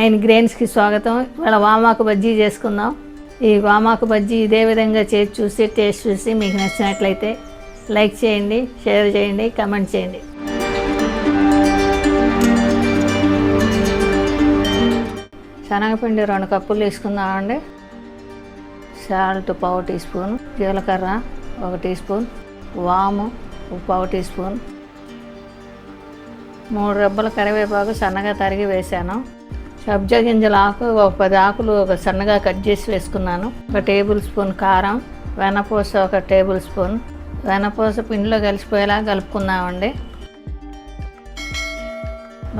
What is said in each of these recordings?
Nine గ్రెయిన్స్కి స్వాగతం. ఇవాళ వామాకు బజ్జీ చేసుకుందాం. ఈ వామాకు బజ్జీ ఇదే విధంగా చేసి చూసి టేస్ట్ చూసి మీకు నచ్చినట్లయితే లైక్ చేయండి, షేర్ చేయండి, కామెంట్ చేయండి. శనగపిండి 2 కప్పులు తీసుకుందామండి. సాల్ట్ 1/2 టీ స్పూన్, జీలకర్ర 1 టీ స్పూన్, వాము 1/2 టీ స్పూన్, 3 రెబ్బల కరివేపాకు సన్నగా తరిగి వేసాను. సబ్జా గింజల ఆకు 10 ఆకులు సన్నగా కట్ చేసి వేసుకున్నాను. 1 టేబుల్ స్పూన్ కారం, వెనపూస 1 టేబుల్ స్పూన్. వెనపూస పిండిలో కలిసిపోయేలా కలుపుకుందామండి.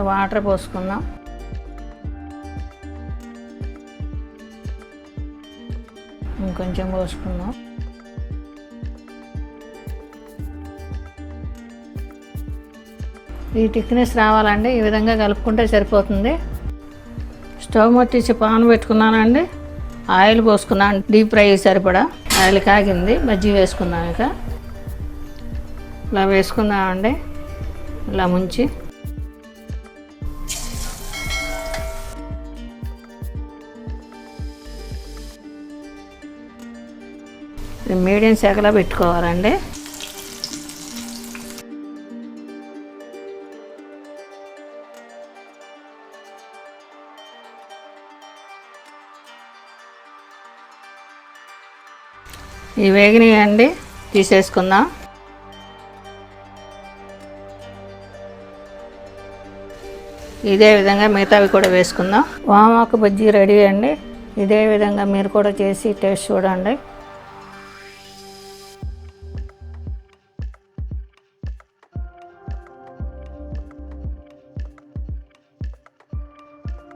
వాటర్ పోసుకుందాం. ఇంకొంచెం పోసుకుందాం. ఈ థిక్నెస్ రావాలండి. ఈ విధంగా కలుపుకుంటే సరిపోతుంది. స్టవ్ ముట్టించి పాన్ పెట్టుకున్నానండి. ఆయిల్ పోసుకున్నాను. డీప్ ఫ్రై సరిపడా ఆయిల్ కాగింది. బజ్జీ వేసుకున్నాను. ఇక ఇలా వేసుకుందామండి. ఇలా ముంచి మీడియం శాఖలో పెట్టుకోవాలండి. ఈ వేగినాయండి, తీసేసుకుందాం. ఇదే విధంగా మిగతావి కూడా వేసుకుందాం. వామాకు బజ్జీ రెడీ అండి. ఇదే విధంగా మీరు కూడా చేసి టేస్ట్ చూడండి.